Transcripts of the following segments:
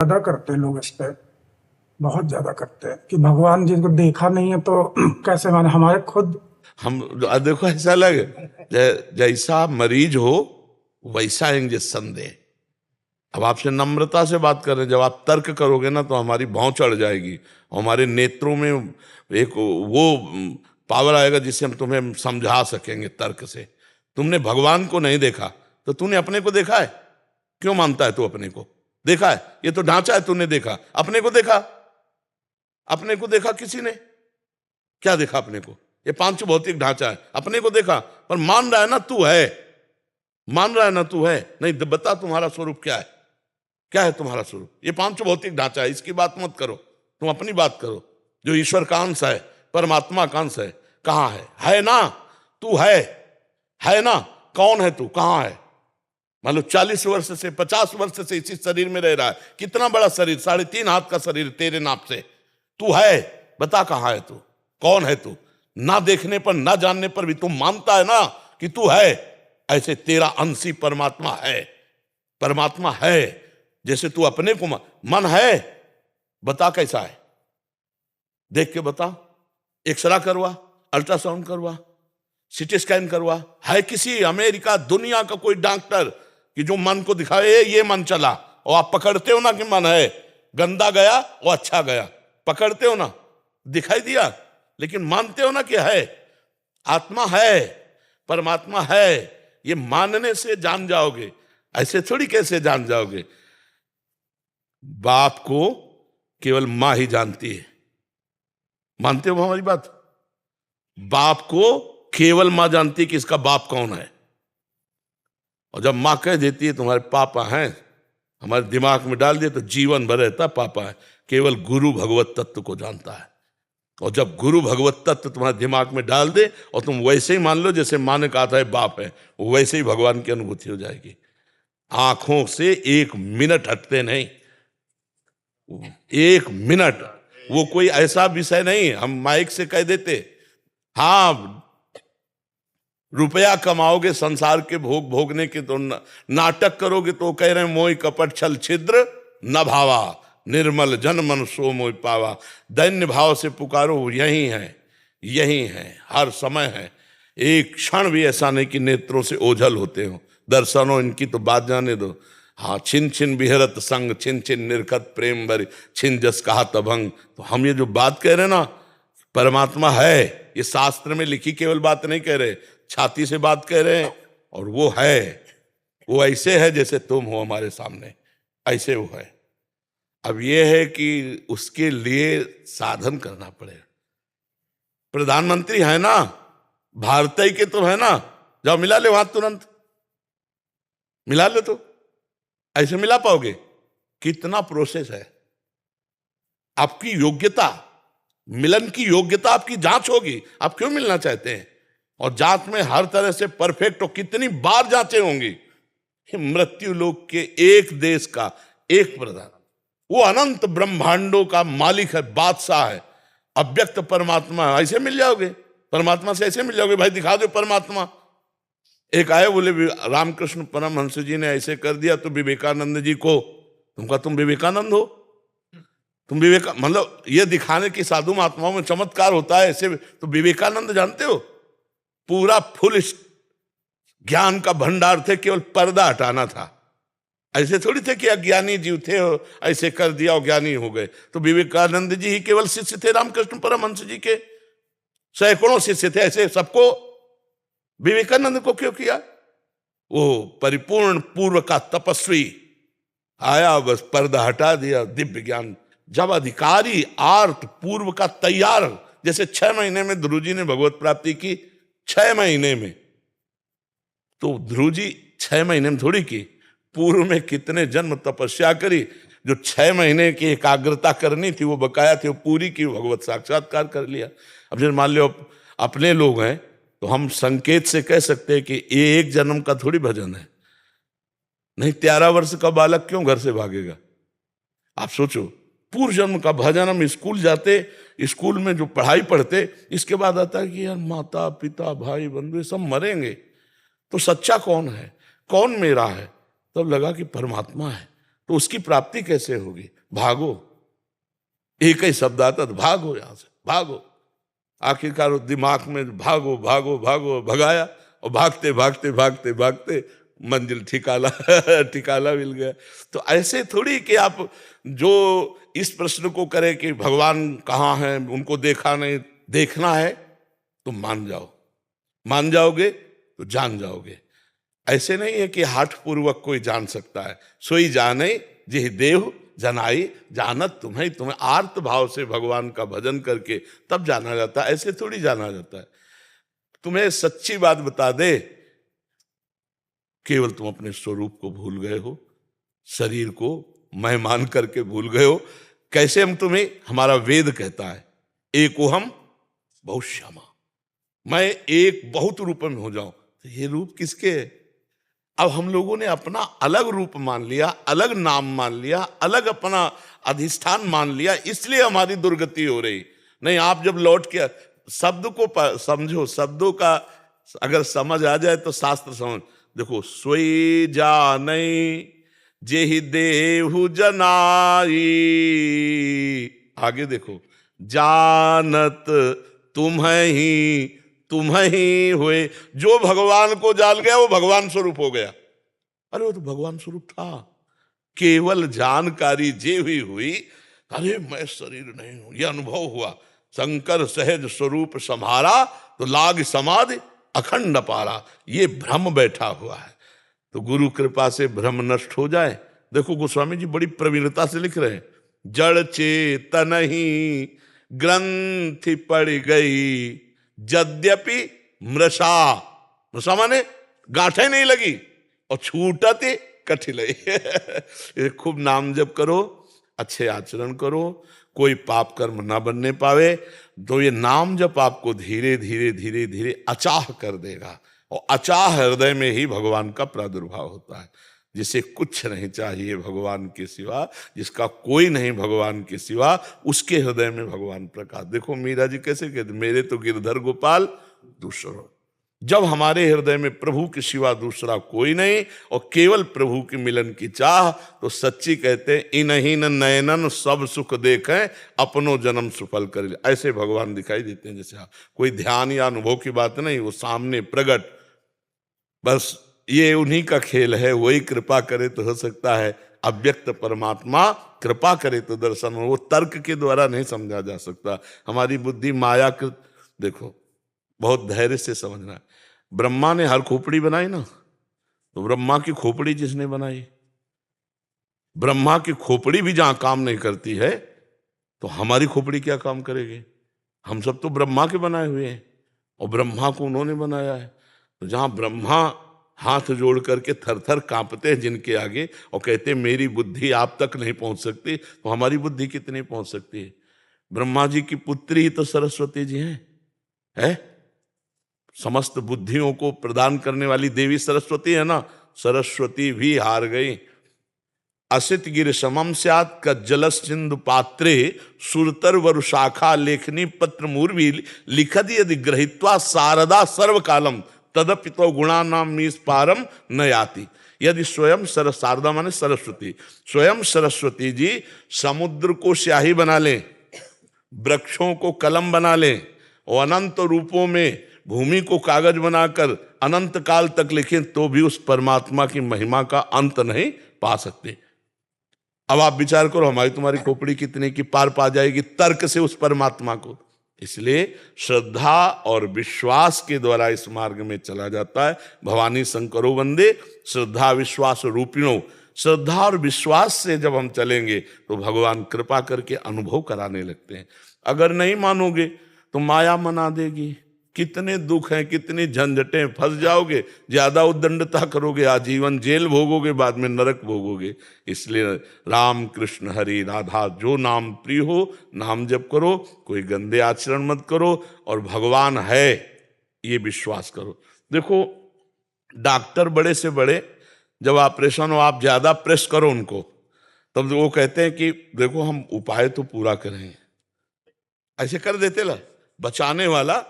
ज्यादा करते हैं लोग इस पे, बहुत ज्यादा करते हैं कि भगवान जिनको देखा नहीं है तो कैसे माने। हमारे खुद हम देखो ऐसा लगे जैसा मरीज हो वैसा इंजेक्शन दे। अब आपसे नम्रता से बात कर रहे हैं, जब आप तर्क करोगे ना तो हमारी भौं चढ़ जाएगी, हमारे नेत्रों में एक वो पावर आएगा जिससे हम तुम्हें समझा सकेंगे तर्क से। तुमने भगवान को नहीं देखा तो तूने अपने को देखा है? क्यों मानता है तू अपने को देखा है? ये तो ढांचा है, तूने देखा। अपने को देखा? अपने को देखा किसी ने? क्या देखा अपने को? ये पांच भौतिक ढांचा है, अपने को देखा पर मान रहा है ना तू है, मान रहा है ना तू है। नहीं बता तुम्हारा स्वरूप क्या है? क्या है तुम्हारा स्वरूप? ये पांच भौतिक ढांचा है, इसकी बात मत करो, तुम अपनी बात करो। जो ईश्वर का अंश है, परमात्मा का अंश है, कहां है ना? तू है ना? कौन है तू? कहां है? मान लो 40 वर्ष से 50 वर्ष से इसी शरीर में रह रहा है, कितना बड़ा शरीर, 3.5 हाथ का शरीर तेरे नाप से। तू है, बता कहां है तू? कौन है तू? ना देखने पर ना जानने पर भी तू मानता है ना कि तू है। ऐसे तेरा अंशी परमात्मा है, परमात्मा है। जैसे तू अपने को मन है, बता कैसा है? देख के बता, एक्सरा करवा, अल्ट्रासाउंड करवा, सिटी स्कैन करवा। है किसी अमेरिका दुनिया का कोई डॉक्टर कि जो मन को दिखाए ये मन चला? और आप पकड़ते हो ना कि मन है, गंदा गया और अच्छा गया, पकड़ते हो ना, दिखाई दिया, लेकिन मानते हो ना कि है। आत्मा है, परमात्मा है, ये मानने से जान जाओगे, ऐसे थोड़ी कैसे जान जाओगे? बाप को केवल मां ही जानती है, मानते हो हमारी बात? बाप को केवल मां जानती है कि इसका बाप कौन है। और जब मां कह देती है तुम्हारे पापा हैं, हमारे दिमाग में डाल दिए तो जीवन भर रहता पापा है। केवल गुरु भगवत तत्व को जानता है। और जब गुरु भगवत तत्व तुम्हारे दिमाग में डाल दे और तुम वैसे ही मान लो जैसे मां ने कहा था है बाप है, वैसे ही भगवान की अनुभूति हो जाएगी। आंखों से 1 मिनट हटते नहीं, 1 मिनट। वो कोई ऐसा विषय नहीं हम माइक से कह देते। हाँ, रुपया कमाओगे संसार के भोग भोगने के तो नाटक करोगे तो कह रहे हैं मोह कपट छल छिद्र न भावा, निर्मल जन मन सो मोह पावा। दैन्य भाव से पुकारो, यही है, यही है, हर समय है। एक क्षण भी ऐसा नहीं कि नेत्रों से ओझल होते हो। दर्शनों इनकी तो बात जाने दो। हाँ, छिन छिन बिहरत संग, छिन छिन निर्खत प्रेम भरी, छिन जस कहा तभंग। तो हम ये जो बात कह रहे हैं ना, परमात्मा है, ये शास्त्र में लिखी केवल बात नहीं कह रहे, छाती से बात कह रहे हैं। और वो है, वो ऐसे है जैसे तुम हो हमारे सामने, ऐसे वो है। अब ये है कि उसके लिए साधन करना पड़ेगा। प्रधानमंत्री है ना, भारतीय के तो है ना, जाओ मिला ले वहां, तुरंत मिला ले। तो ऐसे मिला पाओगे? कितना प्रोसेस है। आपकी योग्यता, मिलन की योग्यता, आपकी जांच होगी। आप क्यों मिलना चाहते हैं? और जांच में हर तरह से परफेक्ट हो, कितनी बार जांचें होंगी। मृत्यु लोक के एक देश का एक प्रधान, वो अनंत ब्रह्मांडों का मालिक है, बादशाह है, अव्यक्त परमात्मा। ऐसे मिल जाओगे परमात्मा से? ऐसे मिल जाओगे? भाई दिखा दो परमात्मा। एक आए बोले रामकृष्ण परमहंस जी ने ऐसे कर दिया तो विवेकानंद जी को, तुमका तुम विवेकानंद हो, तुम मतलब ये दिखाने की साधु महात्माओं में चमत्कार होता है ऐसे। तो विवेकानंद जानते हो, पूरा फुल ज्ञान का भंडार थे, केवल पर्दा हटाना था। ऐसे थोड़ी थे कि अज्ञानी जीव थे, ऐसे कर दिया और ज्ञानी हो गए। तो विवेकानंद जी ही केवल शिष्य थे रामकृष्ण परमहंस जी के, सैकड़ों शिष्य थे। ऐसे सबको विवेकानंद को क्यों किया? वो परिपूर्ण पूर्व का तपस्वी आया, बस पर्दा हटा दिया, दिव्य ज्ञान। जब अधिकारी आर्त पूर्व का तैयार, जैसे 6 महीने में ध्रुव जी ने भगवत प्राप्ति की, 6 महीने में। तो ध्रुव जी 6 महीने में थोड़ी की, पूर्व में कितने जन्म तपस्या करी। जो 6 महीने की एकाग्रता करनी थी वो बकाया थी, वो पूरी की, भगवत साक्षात्कार कर लिया। अब जब मान लो अपने लोग हैं तो हम संकेत से कह सकते हैं कि ये एक जन्म का थोड़ी भजन है। नहीं, 13 वर्ष का बालक क्यों घर से भागेगा? आप सोचो, पूर्व जन्म का भजन। हम स्कूल जाते, स्कूल में जो पढ़ाई पढ़ते, इसके बाद आता है कि यार माता पिता भाई बंधु सब मरेंगे, तो सच्चा कौन है, कौन मेरा है? तब लगा कि परमात्मा है। तो उसकी प्राप्ति कैसे होगी? भागो, एक ही शब्द आता तो भागो, यहां से भागो। आखिरकार दिमाग में भागो भागो भागो भगाया, और भागते भागते भागते भागते मंजिल ठिकाना ठिकाना मिल गया। तो ऐसे थोड़ी कि आप जो इस प्रश्न को करें कि भगवान कहाँ है, उनको देखा नहीं, देखना है तो मान जाओ, मान जाओगे तो जान जाओगे। ऐसे नहीं है कि हठ पूर्वक कोई जान सकता है। सोई जाने जिह देव जनाई जानत तुम्हें, तुम्हें आर्त भाव से भगवान का भजन करके तब जाना जाता है, ऐसे थोड़ी जाना जाता है। तुम्हें सच्ची बात बता दे, केवल तुम अपने स्वरूप को भूल गए हो, शरीर को मैं मान करके भूल गए हो। कैसे हम तुम्हें, हमारा वेद कहता है एको हम बहुत श्यामा, मैं एक बहुत रूप में हो जाऊं। तो ये रूप किसके है? अब हम लोगों ने अपना अलग रूप मान लिया, अलग नाम मान लिया, अलग अपना अधिष्ठान मान लिया, इसलिए हमारी दुर्गति हो रही। नहीं, आप जब लौट के शब्द को समझो, शब्दों का अगर समझ आ जाए तो शास्त्र समझ। देखो, सोई जानै जेहि देहु जनाई, आगे देखो, जानत तुम्हें ही हुए। जो भगवान को जान गया वो भगवान स्वरूप हो गया। अरे वो तो भगवान स्वरूप था, केवल जानकारी जे हुई, अरे मैं शरीर नहीं हूं, यह अनुभव हुआ। शंकर सहज स्वरूप सम्हारा, तो लाग समाधि अखंड पारा। ये भ्रम बैठा हुआ है, तो गुरु कृपा से भ्रम नष्ट हो जाए। देखो गोस्वामी जी बड़ी प्रवीणता से लिख रहे हैं, जड़ चेतन ही ग्रंथि पड़ गई, यद्यपि मृषा, मृषा माने गांठें नहीं लगी, और छूटते कठिलई। खूब नाम जप करो, अच्छे आचरण करो, कोई पाप कर्म ना बनने पावे, तो ये नाम जप आपको धीरे धीरे धीरे धीरे अचाह कर देगा। और अचाह हृदय में ही भगवान का प्रादुर्भाव होता है। जिसे कुछ नहीं चाहिए भगवान के सिवा, जिसका कोई नहीं भगवान के सिवा, उसके हृदय में भगवान प्रकाश। देखो मीरा जी कैसे कहते, मेरे तो गिरधर गोपाल दूसरो। जब हमारे हृदय में प्रभु के सिवा दूसरा कोई नहीं और केवल प्रभु के मिलन की चाह, तो सच्ची कहते हैं इनहीन नयनन सब सुख देखें, अपनो जन्म सुफल कर। ऐसे भगवान दिखाई देते हैं जैसे कोई ध्यान या अनुभव की बात नहीं, वो सामने प्रकट। बस ये उन्हीं का खेल है, वही कृपा करे तो हो सकता है। अव्यक्त परमात्मा कृपा करे तो दर्शन हो, वो तर्क के द्वारा नहीं समझा जा सकता। हमारी बुद्धि मायाकृत। देखो, बहुत धैर्य से समझना है। ब्रह्मा ने हर खोपड़ी बनाई ना, तो ब्रह्मा की खोपड़ी जिसने बनाई, ब्रह्मा की खोपड़ी भी जहां काम नहीं करती है, तो हमारी खोपड़ी क्या काम करेगी? हम सब तो ब्रह्मा के बनाए हुए हैं, और ब्रह्मा को उन्होंने बनाया है। तो जहां ब्रह्मा हाथ जोड़ करके थर थर कांपते हैं जिनके आगे, और कहते हैं मेरी बुद्धि आप तक नहीं पहुंच सकती, तो हमारी बुद्धि कितनी पहुंच सकती है? ब्रह्मा जी की पुत्री ही तो सरस्वती जी है? समस्त बुद्धियों को प्रदान करने वाली देवी सरस्वती है ना। सरस्वती भी हार गई। असित गिर समम स्यात् कज्जलस सिंधु पात्रे, सुरतर वरुशाखा लेखनी पत्र मूर्वी, लिखद यदि ग्रहीत्वा शारदा सर्व कालम, तदपि तो गुणा नाम मीस पारम न याति। यदि स्वयं शारदा माने सरस्वती, स्वयं सरस्वती जी समुद्र को स्याही बना लें, वृक्षों को कलम बना लें, और अनंत रूपों में भूमि को कागज बनाकर अनंत काल तक लिखें, तो भी उस परमात्मा की महिमा का अंत नहीं पा सकते। अब आप विचार करो, हमारी तुम्हारी खोपड़ी कितने की पार पा जाएगी तर्क से उस परमात्मा को? इसलिए श्रद्धा और विश्वास के द्वारा इस मार्ग में चला जाता है। भवानी शंकरो वंदे श्रद्धा विश्वास रूपिणो। श्रद्धा और विश्वास से जब हम चलेंगे तो भगवान कृपा करके अनुभव कराने लगते हैं। अगर नहीं मानोगे तो माया मना देगी। कितने दुख हैं, कितनी झंझटें, फंस जाओगे, ज्यादा उद्दंडता करोगे, आजीवन जेल भोगोगे, बाद में नरक भोगोगे। इसलिए राम कृष्ण हरि राधा जो नाम प्रिय हो, नाम जप करो, कोई गंदे आचरण मत करो, और भगवान है ये विश्वास करो। देखो, डॉक्टर बड़े से बड़े, जब ऑपरेशन हो आप ज्यादा प्रेस करो उनको, तब वो कहते हैं कि देखो हम उपाय तो पूरा करें, ऐसे कर देते ला बचाने वाला।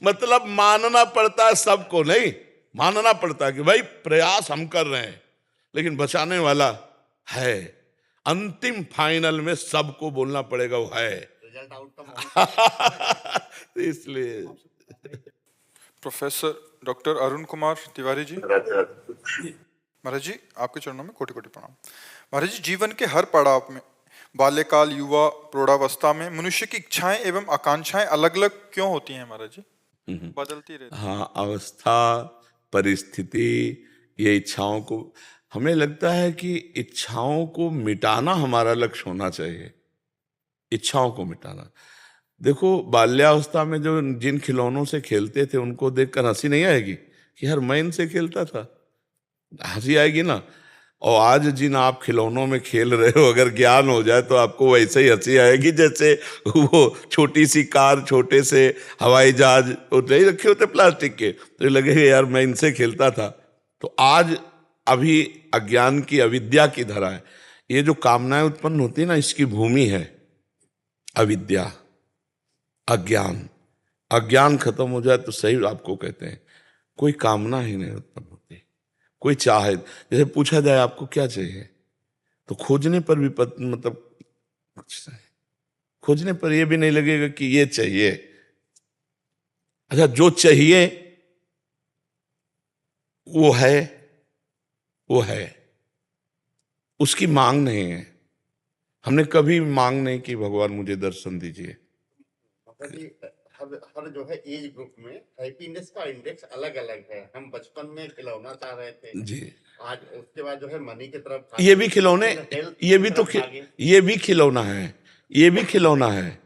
मतलब मानना पड़ता है सबको, नहीं मानना पड़ता है कि भाई प्रयास हम कर रहे हैं, लेकिन बचाने वाला है। अंतिम फाइनल में सबको बोलना पड़ेगा वो है। रिजल्ट आउटकम तो इसलिए प्रोफेसर डॉक्टर अरुण कुमार तिवारी जी। महाराज जी, आपके चरणों में कोटि कोटि प्रणाम। महाराज जी, जीवन के हर पड़ाव में, बाल्यकाल, युवा, प्रौढ़ावस्था में मनुष्य की इच्छाएं एवं आकांक्षाएं अलग अलग क्यों होती हैं महाराज जी? बदलती रहती हैं। हाँ, अवस्था, परिस्थिति, ये इच्छाओं को, हमें लगता है कि इच्छाओं को मिटाना हमारा लक्ष्य होना चाहिए। इच्छाओं को मिटाना। देखो, बाल्यावस्था में जो जिन खिलौनों से खेलते थे उनको देखकर हंसी नहीं आएगी कि यार मैं इनसे खेलता था? हंसी आएगी ना। और आज जिन आप खिलौनों में खेल रहे हो, अगर ज्ञान हो जाए तो आपको वैसे ही हंसी आएगी जैसे वो छोटी सी कार, छोटे से हवाई जहाज नहीं रखे होते प्लास्टिक के, तो लगेगा यार मैं इनसे खेलता था। तो आज अभी अज्ञान की, अविद्या की धरा है। ये जो कामनाएं उत्पन्न होती है ना, इसकी भूमि है अविद्या, अज्ञान। अज्ञान खत्म हो जाए तो सही आपको कहते हैं कोई कामना ही नहीं उत्पन्न होती, कोई चाहे। जैसे पूछा जाए आपको क्या चाहिए, तो खोजने पर भी मतलब खोजने पर ये भी नहीं लगेगा कि ये चाहिए। अच्छा, जो चाहिए वो है, वो है, उसकी मांग नहीं है। हमने कभी मांग नहीं की भगवान मुझे दर्शन दीजिए। हर जो है एज ग्रुप में हैप्पीनेस का इंडेक्स अलग अलग है। हम बचपन में खिलौना चाह रहे थे जी, आज उसके बाद जो है मनी की तरफ, ये भी खिलौने, ये भी तो ये भी खिलौना है, ये भी खिलौना है।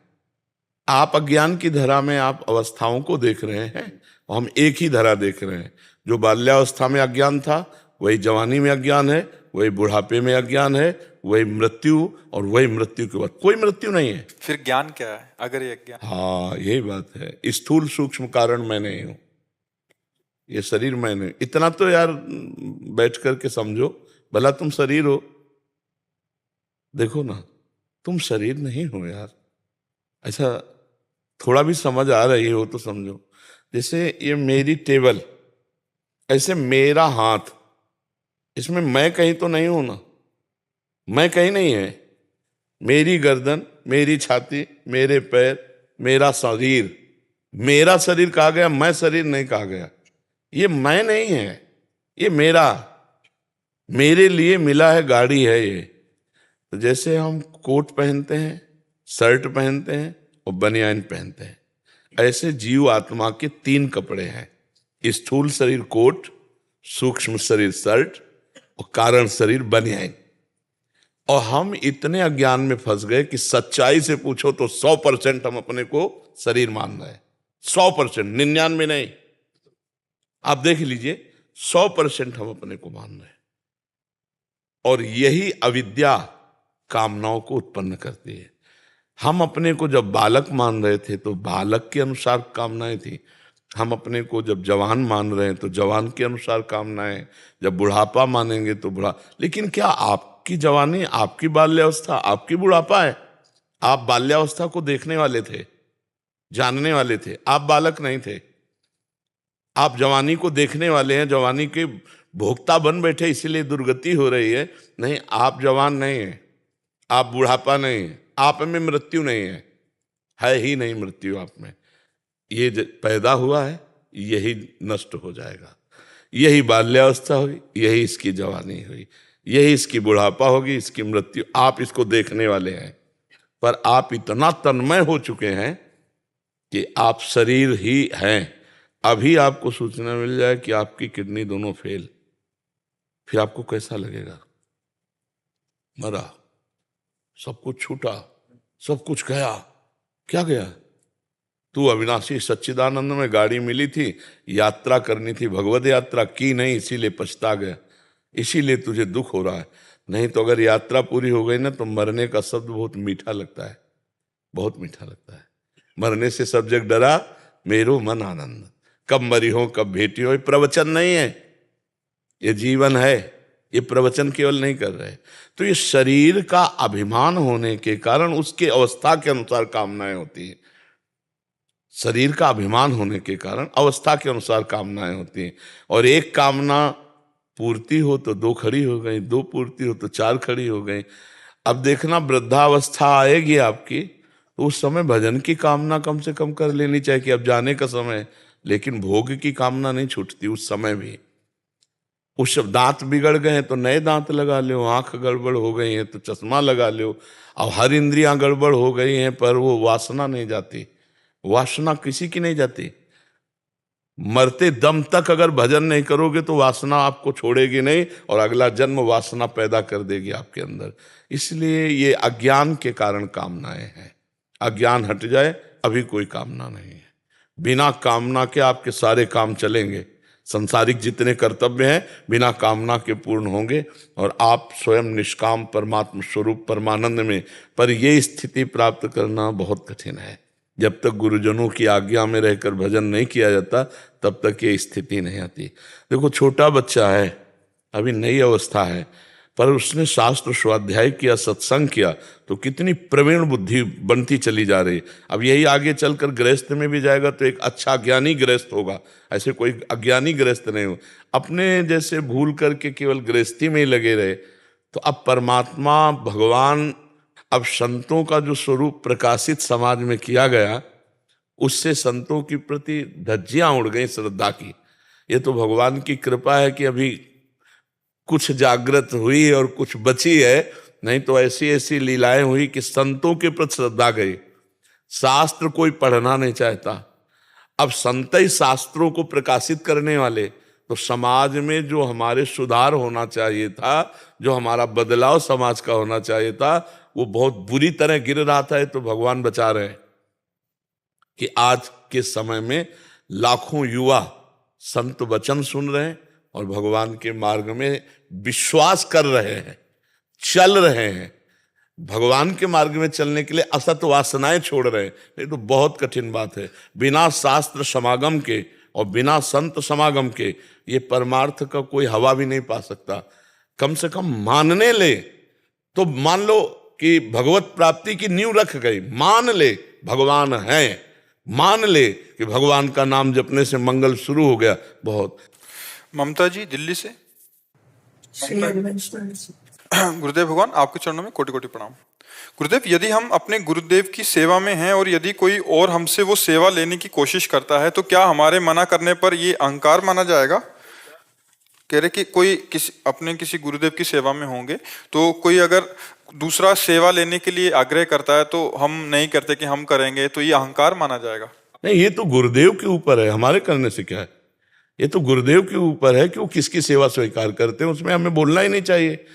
आप अज्ञान की धरा में आप अवस्थाओं को देख रहे हैं और हम एक ही धरा देख रहे हैं। जो बाल्यावस्था में अज्ञान था वही जवानी में अज्ञान है, वही बुढ़ापे में अज्ञान है, वही मृत्यु, और वही मृत्यु के बाद कोई मृत्यु नहीं है। फिर ज्ञान क्या है अगर ये अज्ञान? हाँ, यही बात है। स्थूल सूक्ष्म कारण मैं नहीं हूं, ये शरीर मैं नहीं। इतना तो यार बैठ करके समझो, भला तुम शरीर हो। देखो ना, तुम शरीर नहीं हो यार। ऐसा थोड़ा भी समझ आ रही हो तो समझो। जैसे ये मेरी टेबल, ऐसे मेरा हाथ, इसमें मैं कहीं तो नहीं हूं ना, मैं कहीं नहीं है। मेरी गर्दन, मेरी छाती, मेरे पैर, मेरा शरीर, मेरा शरीर कहा गया, मैं शरीर नहीं कहा गया। ये मैं नहीं है, ये मेरा, मेरे लिए मिला है गाड़ी है ये। तो जैसे हम कोट पहनते हैं, शर्ट पहनते हैं और बनियान पहनते हैं, ऐसे जीव आत्मा के तीन कपड़े हैं। स्थूल शरीर कोट, सूक्ष्म शरीर शर्ट और कारण शरीर बनियान। और हम इतने अज्ञान में फंस गए कि सच्चाई से पूछो तो 100% हम अपने को शरीर मान रहे हैं। 100%, 99 नहीं। आप देख लीजिए, 100% हम अपने को मान रहे हैं। और यही अविद्या कामनाओं को उत्पन्न करती है। हम अपने को जब बालक मान रहे थे तो बालक के अनुसार कामनाएं थी। हम अपने को जब जवान मान रहे हैं तो जवान के अनुसार कामनाएं, जब बुढ़ापा मानेंगे तो बुढ़ा। लेकिन क्या आपकी जवानी, आपकी बाल्यावस्था, आपकी बुढ़ापा है? आप बाल्यावस्था को देखने वाले थे, जानने वाले थे, आप बालक नहीं थे। आप जवानी को देखने वाले हैं, जवानी के भोक्ता बन बैठे, इसीलिए दुर्गति हो रही है। नहीं, आप जवान नहीं है, आप बुढ़ापा नहीं है, आप में मृत्यु नहीं है ही नहीं मृत्यु आप में। ये पैदा हुआ है, यही नष्ट हो जाएगा। यही बाल्यावस्था हुई, यही इसकी जवानी हुई, यही इसकी बुढ़ापा होगी, इसकी मृत्यु। आप इसको देखने वाले हैं, पर आप इतना तन्मय हो चुके हैं कि आप शरीर ही हैं। अभी आपको सूचना मिल जाए कि आपकी किडनी दोनों फेल, फिर आपको कैसा लगेगा? मरा, सब कुछ छूटा, सब कुछ गया। क्या गया? तू अविनाशी सच्चिदानंद में गाड़ी मिली थी, यात्रा करनी थी, भगवत यात्रा की नहीं, इसीलिए पछता गया, इसीलिए तुझे दुख हो रहा है। नहीं तो अगर यात्रा पूरी हो गई ना तो मरने का शब्द बहुत मीठा लगता है, बहुत मीठा लगता है। मरने से सब जग डरा, मेरो मन आनंद। कब मरी हो, कब भेटी हो, ये प्रवचन नहीं है, ये जीवन है। ये प्रवचन केवल नहीं कर रहे। तो ये शरीर का अभिमान होने के कारण उसके अवस्था के अनुसार कामनाएं होती हैं। शरीर का अभिमान होने के कारण अवस्था के अनुसार कामनाएं होती हैं। और एक कामना पूर्ति हो तो 2 खड़ी हो गई, 2 पूर्ति हो तो 4 खड़ी हो गई। अब देखना वृद्धावस्था आएगी आपकी, तो उस समय भजन की कामना कम से कम कर लेनी चाहिए कि अब जाने का समय है। लेकिन भोग की कामना नहीं छूटती उस समय भी। उस दांत बिगड़ गए हैं तो नए दांत लगा लो, आंख गड़बड़ हो गई है तो चश्मा लगा लो। अब हर इंद्रियां गड़बड़ हो गई हैं पर वो वासना नहीं जाती। वासना किसी की नहीं जाती। मरते दम तक अगर भजन नहीं करोगे तो वासना आपको छोड़ेगी नहीं और अगला जन्म वासना पैदा कर देगी आपके अंदर। इसलिए ये अज्ञान के कारण कामनाएं हैं। अज्ञान हट जाए अभी कोई कामना नहीं है। बिना कामना के आपके सारे काम चलेंगे। संसारिक जितने कर्तव्य हैं बिना कामना के पूर्ण होंगे और आप स्वयं निष्काम परमात्मा स्वरूप परमानंद में। पर ये स्थिति प्राप्त करना बहुत कठिन है। जब तक गुरुजनों की आज्ञा में रहकर भजन नहीं किया जाता तब तक ये स्थिति नहीं आती। देखो, छोटा बच्चा है, अभी नई अवस्था है, पर उसने शास्त्र स्वाध्याय किया, सत्संग किया तो कितनी प्रवीण बुद्धि बनती चली जा रही। अब यही आगे चलकर गृहस्थ में भी जाएगा तो एक अच्छा ज्ञानी गृहस्थ होगा, ऐसे कोई अज्ञानी गृहस्थ नहीं हो। अपने जैसे भूल करके केवल गृहस्थी में ही लगे रहे तो अब परमात्मा भगवान, अब संतों का जो स्वरूप प्रकाशित समाज में किया गया उससे संतों के प्रति धज्जियां उड़ गई श्रद्धा की। ये तो भगवान की कृपा है कि अभी कुछ जागृत हुई और कुछ बची है, नहीं तो ऐसी ऐसी लीलाएं हुई कि संतों के प्रति श्रद्धा गई। शास्त्र कोई पढ़ना नहीं चाहता। अब संत ही शास्त्रों को प्रकाशित करने वाले, तो समाज में जो हमारे सुधार होना चाहिए था, जो हमारा बदलाव समाज का होना चाहिए था, वो बहुत बुरी तरह गिर रहा था। तो भगवान बचा रहे हैं कि आज के समय में लाखों युवा संत वचन सुन रहे हैं और भगवान के मार्ग में विश्वास कर रहे हैं, चल रहे हैं। भगवान के मार्ग में चलने के लिए असत वासनाएं छोड़ रहे हैं। ये तो बहुत कठिन बात है। बिना शास्त्र समागम के और बिना संत समागम के ये परमार्थ का कोई हवा भी नहीं पा सकता। कम से कम मानने ले तो मान लो कि भगवत प्राप्ति की नींव रख गई। मान ले भगवान है, मान ले कि भगवान का नाम जपने से मंगल शुरू हो गया। बहुत। ममता जी दिल्ली से। गुरुदेव भगवान, आपके चरणों में कोटि कोटि प्रणाम। गुरुदेव, यदि हम अपने गुरुदेव की सेवा में हैं और यदि कोई और हमसे वो सेवा लेने की कोशिश करता है तो क्या हमारे मना करने पर ये अहंकार माना जाएगा? कह रहे कि कोई किसी गुरुदेव की सेवा में होंगे तो कोई अगर दूसरा सेवा लेने के लिए आग्रह करता है तो हम नहीं करते कि हम करेंगे, तो ये अहंकार माना जाएगा? नहीं, ये तो गुरुदेव के ऊपर है, हमारे करने से क्या है। ये तो गुरुदेव के ऊपर है कि वो किसकी सेवा स्वीकार करते हैं, उसमें हमें बोलना ही नहीं चाहिए।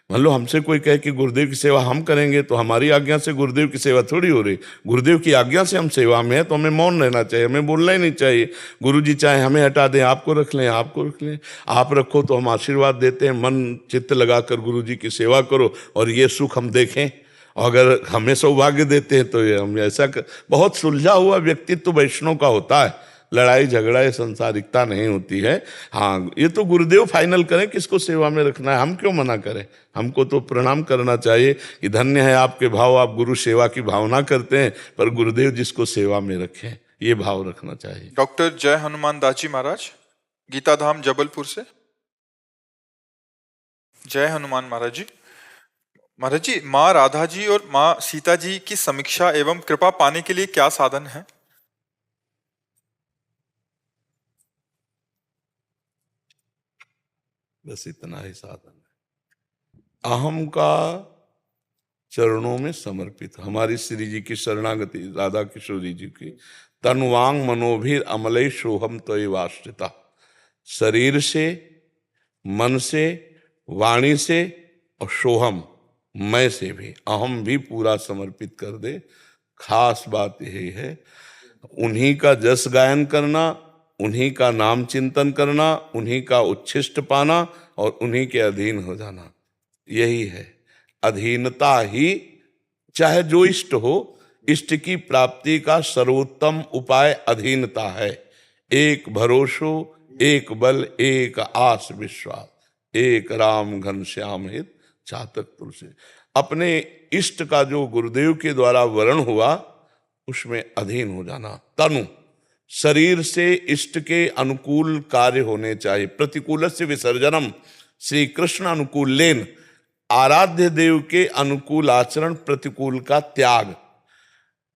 मान लो हमसे कोई कहे कि गुरुदेव की सेवा हम करेंगे तो हमारी आज्ञा से गुरुदेव की सेवा थोड़ी हो रही। गुरुदेव की आज्ञा से हम सेवा में है तो हमें मौन रहना चाहिए, हमें बोलना ही नहीं चाहिए। गुरुजी चाहे हमें हटा दें, आपको रख लें, आपको रख लें, आप रखो तो हम आशीर्वाद देते हैं। मन चित्त लगाकर गुरुजी की सेवा करो और ये सुख हम देखें। और अगर हमें सौभाग्य देते हैं तो ये हम ऐसा बहुत सुलझा हुआ व्यक्तित्व वैष्णव का होता है। लड़ाई झगड़ा ये संसारिकता नहीं होती है। हाँ, ये तो गुरुदेव फाइनल करें किसको सेवा में रखना है, हम क्यों मना करें। हमको तो प्रणाम करना चाहिए कि धन्य है आपके भाव, आप गुरु सेवा की भावना करते हैं, पर गुरुदेव जिसको सेवा में रखें ये भाव रखना चाहिए। डॉक्टर जय हनुमान दास जी महाराज, गीता धाम जबलपुर से। जय हनुमान महाराज जी। महाराज जी, माँ राधा जी और माँ सीता जी की समीक्षा एवं कृपा पाने के लिए क्या साधन है? बस इतना ही साधन है। अहम का चरणों में समर्पित हमारी श्री जी की शरणागति, राधा किशोरी जी की। तनुवांग मनोभीर अमलय सोहम त्वयिवाश्रिता। शरीर से, मन से, वाणी से और सोहम मैं से भी, अहम भी पूरा समर्पित कर दे। खास बात यही है, उन्हीं का जस गायन करना, उन्हीं का नाम चिंतन करना, उन्हीं का उच्छिष्ट पाना और उन्हीं के अधीन हो जाना। यही है अधीनता ही, चाहे जो इष्ट हो, इष्ट की प्राप्ति का सर्वोत्तम उपाय अधीनता है। एक भरोसो, एक बल, एक आस विश्वास, एक राम घनश्याम हित चातक तुलसी। अपने इष्ट का जो गुरुदेव के द्वारा वर्ण हुआ उसमें अधीन हो जाना। तनु, शरीर से इष्ट के अनुकूल कार्य होने चाहिए। प्रतिकूलस्य विसर्जनम, श्री कृष्ण अनुकूलेन, आराध्य देव के अनुकूल आचरण, प्रतिकूल का त्याग,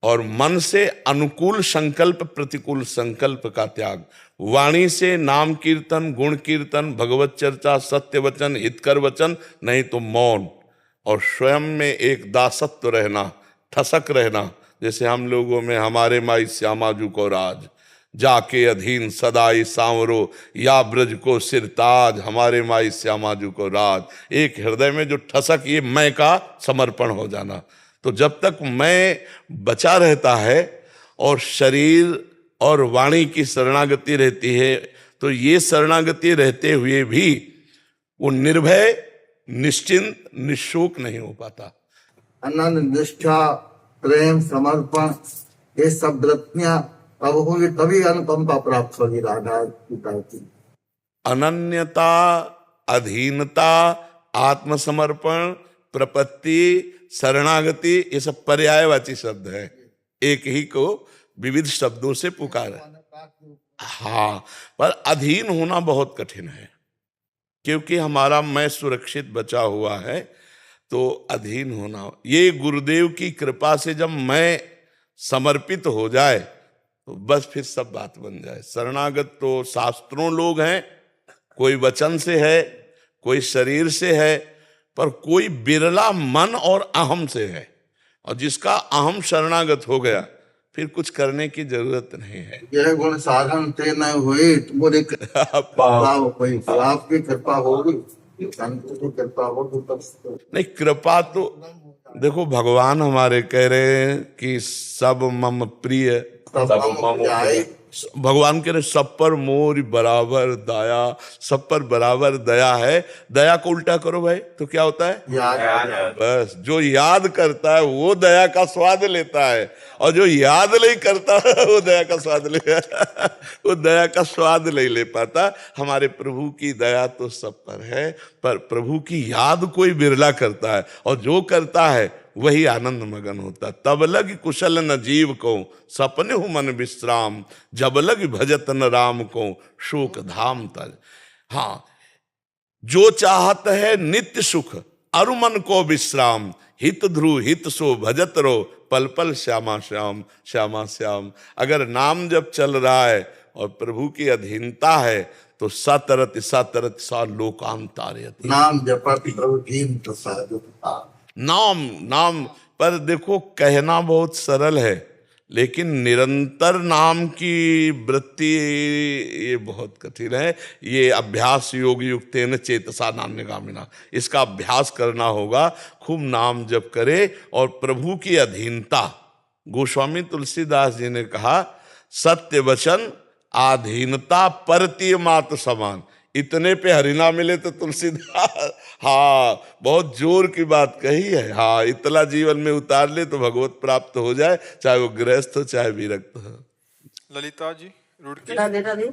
और मन से अनुकूल संकल्प, प्रतिकूल संकल्प का त्याग, वाणी से नाम कीर्तन, गुण कीर्तन, भगवत चर्चा, सत्य वचन, हितकर वचन, नहीं तो मौन, और स्वयं में एक दासत्व रहना, ठसक रहना। जैसे हम लोगों में हमारे माई श्यामाजू को राज, जाके अधीन सदाई सांवरो, या ब्रज को सिरताज, हमारे माई श्यामाजू को राज। एक हृदय में जो ठसक, ये मैं का समर्पण हो जाना। तो जब तक मैं बचा रहता है और शरीर और वाणी की शरणागति रहती है, तो ये शरणागति रहते हुए भी वो निर्भय, निश्चिंत, निशोक नहीं हो पाता। अनन्य निष्ठा, प्रेम, समर्पण, ये सब वृत्तियां अब होंगी तभी अनुकंपा प्राप्त होगी राधा पिता की। अनन्यता, अधीनता, आत्मसमर्पण, प्रपत्ति, शरणागति, ये सब पर्यायवाची शब्द है, एक ही को विविध शब्दों से पुकारा। हाँ, पर अधीन होना बहुत कठिन है, क्योंकि हमारा मैं सुरक्षित बचा हुआ है। तो अधीन होना, ये गुरुदेव की कृपा से जब मैं समर्पित हो जाए तो बस फिर सब बात बन जाए। शरणागत तो शास्त्रों लोग हैं, कोई वचन से है, कोई शरीर से है, पर कोई बिरला मन और अहम से है। और जिसका अहम शरणागत हो गया, फिर कुछ करने की जरूरत नहीं है। यह गुण साधन ते न हुए तुम्हारी पाव कोई, आपकी कृपा होगी, संतों की कृपा होगी तब। नहीं, कृपा तो देखो, भगवान हमारे कह रहे हैं कि सब मम प्रिय, भगवान कह रहे सब पर मोर बराबर दया, सब पर बराबर दया है। दया को उल्टा करो भाई तो क्या होता है? याद। बस जो याद करता है वो दया का स्वाद लेता है, और जो याद नहीं करता वो दया का स्वाद ले वो दया का स्वाद नहीं ले पाता। हमारे प्रभु की दया तो सब पर है, पर प्रभु की याद कोई बिरला करता है, और जो करता है वही आनंद मगन होता। तब लग कुशल न जीव को, सपने हूं मन विश्राम, जब लग भजत न राम को, शोक धाम तज। हाँ, जो चाहत है नित्य सुख, अरु मन को विश्राम, हित ध्रुव हित सो भजत रो, पल पल श्यामा श्याम, श्यामा श्याम। अगर नाम जब चल रहा है और प्रभु की अधीनता है, तो सतरत सतरत सा लोकांतार्यति। नाम जपति प्रभु दीन प्रसाद। नाम पर देखो, कहना बहुत सरल है, लेकिन निरंतर नाम की वृत्ति ये बहुत कठिन है। ये अभ्यास योग युक्तेन चेतसा नान्यगामिना, इसका अभ्यास करना होगा। खूब नाम जप करे और प्रभु की अधीनता। गोस्वामी तुलसीदास जी ने कहा, सत्य वचन आधीनता परतीय मात समान। इतने पे हरिना मिले तो तुलसीदास, हाँ, बहुत जोर की बात कही है। हाँ, इतना जीवन में उतार ले तो भगवत प्राप्त हो जाए, चाहे वो गृहस्थ हो चाहे विरक्त हो। ललिता जी, रुड़की। राधे राधे।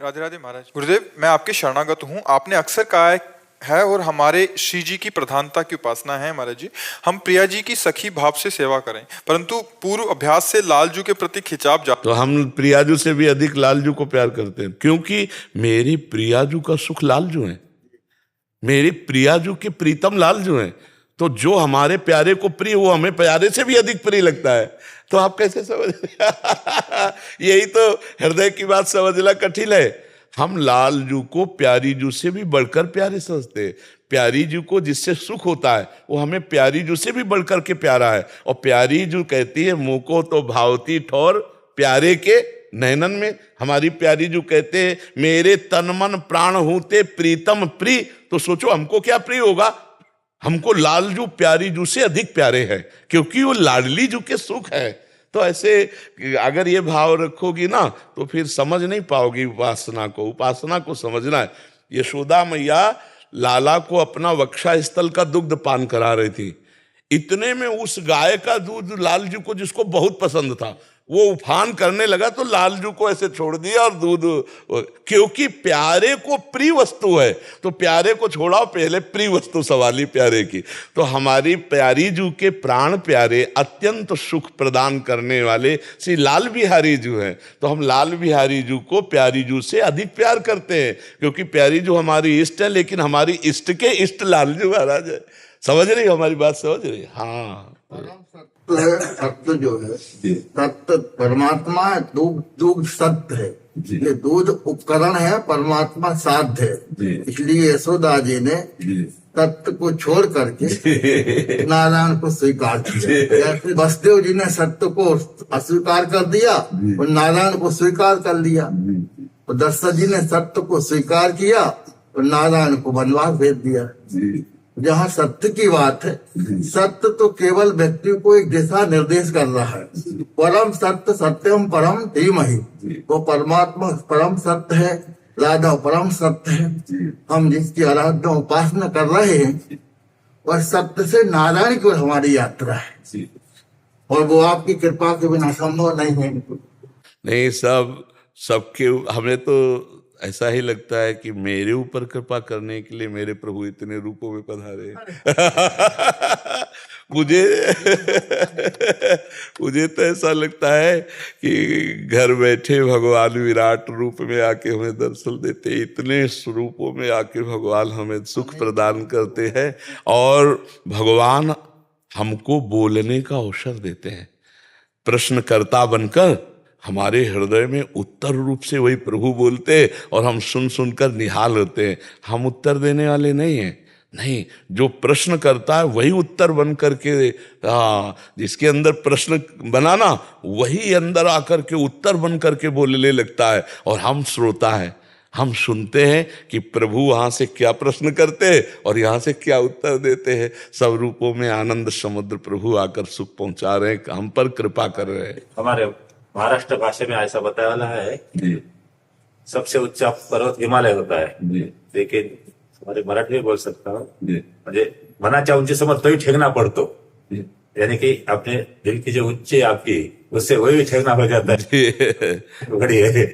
राधे राधे महाराज। गुरुदेव, मैं आपके शरणागत हूँ। आपने अक्सर कहा है और हमारे श्री जी की प्रधानता की उपासना है महाराज जी, हम प्रिया जी की सखी भाव से सेवा करें, परंतु पूर्व अभ्यास से लालजू के प्रति खिंचाव जा। तो हम प्रियाजू से भी अधिक लालजू को प्यार करते हैं, क्योंकि मेरी प्रियाजू का सुख लालजू है, मेरी प्रियाजू के प्रीतम लालजू हैं। तो जो हमारे प्यारे को प्रिय, वो हमें प्यारे से भी अधिक प्रिय लगता है। तो आप कैसे समझ यही तो हृदय की बात समझना कठिन है। हम लालजू को प्यारी जू से भी बढ़कर प्यारे समझते हैं। प्यारी जू को जिससे सुख होता है वो हमें प्यारी जू से भी बढ़कर के प्यारा है। और प्यारी जू कहती है, मुको तो भावती ठोर प्यारे के नैनन में। हमारी प्यारी जू कहते हैं, मेरे तन मन प्राण होते प्रीतम प्रिय। तो सोचो हमको क्या प्रिय होगा। हमको लालजू प्यारी जू से अधिक प्यारे हैं, क्योंकि वो लाडली जू के सुख है। तो ऐसे अगर ये भाव रखोगी ना, तो फिर समझ नहीं पाओगी उपासना को। उपासना को समझना है। यशोदा मैया लाला को अपना वक्षा स्थल का दुग्ध पान करा रही थी। इतने में उस गाय का दूध लालजू को, जिसको बहुत पसंद था, वो उफान करने लगा तो लालजू को ऐसे छोड़ दिया और दूध, क्योंकि प्यारे को प्रिय वस्तु है तो प्यारे को छोड़ाओ, पहले प्रिय वस्तु सवाली प्यारे की। तो हमारी प्यारी जू के प्राण प्यारे, अत्यंत सुख प्रदान करने वाले श्री लाल बिहारी जू हैं, तो हम लाल बिहारी जू को प्यारी जू से अधिक प्यार करते हैं, क्योंकि प्यारी जू हमारी इष्ट है, लेकिन हमारी इष्ट के इष्ट लालजू महाराज है। समझ रही हो हमारी बात, समझ रही? हाँ, सत्य जो है, सत्य परमात्मा है, दूध सत्य है, ये दूध उपकरण है, परमात्मा साध्य है। इसलिए यशोदा जी ने सत्य को छोड़ करके नारायण को स्वीकार किया। वसुदेव जी ने सत्य को अस्वीकार कर दिया और नारायण को स्वीकार कर लिया। और दशरथ जी ने सत्य को स्वीकार किया और नारायण को वनवास भेज दिया। जहाँ सत्य की बात है, सत्य तो केवल व्यक्ति को एक दिशा निर्देश कर रहा है। परम सत्य सत्यम परम धीमहि, वो परमात्मा परम सत्य है, राधा परम सत्य है। हम जिसकी आराधना उपासना कर रहे हैं वह सत्य से नारायण की ओर हमारी यात्रा है, और वो आपकी कृपा के बिना संभव नहीं है। नहीं, सबके हमें तो ऐसा ही लगता है कि मेरे ऊपर कृपा करने के लिए मेरे प्रभु इतने रूपों में पधारे। मुझे तो ऐसा लगता है कि घर बैठे भगवान विराट रूप में आके हमें दर्शन देते, इतने स्वरूपों में आके भगवान हमें सुख प्रदान करते हैं, और भगवान हमको बोलने का अवसर देते हैं। प्रश्नकर्ता बनकर हमारे हृदय में उत्तर रूप से वही प्रभु बोलते हैं, और हम सुन सुनकर निहाल होते हैं। हम उत्तर देने वाले नहीं हैं, नहीं, जो प्रश्न करता है वही उत्तर बन करके, जिसके अंदर प्रश्न बनाना वही अंदर आकर के उत्तर बन करके बोलने लगता है, और हम श्रोता हैं, हम सुनते हैं कि प्रभु वहां से क्या प्रश्न करते हैं और यहाँ से क्या उत्तर देते हैं। सब रूपों में आनंद समुद्र प्रभु आकर सुख पहुंचा रहे हैं, हम पर कृपा कर रहे हैं। हमारे महाराष्ट्र भाषा में ऐसा बताया वाला है, सबसे ऊंचा पर्वत हिमालय होता है, लेकिन हमारे मराठी में बोल सकता हूँ, म्हणजे मनाच्या उंचीसमोर तोही ठेकना पड़तो, यानी कि अपने दिल की जो उच्ची आपकी उससे वही ठेकना हो जाता है। बढ़िया है।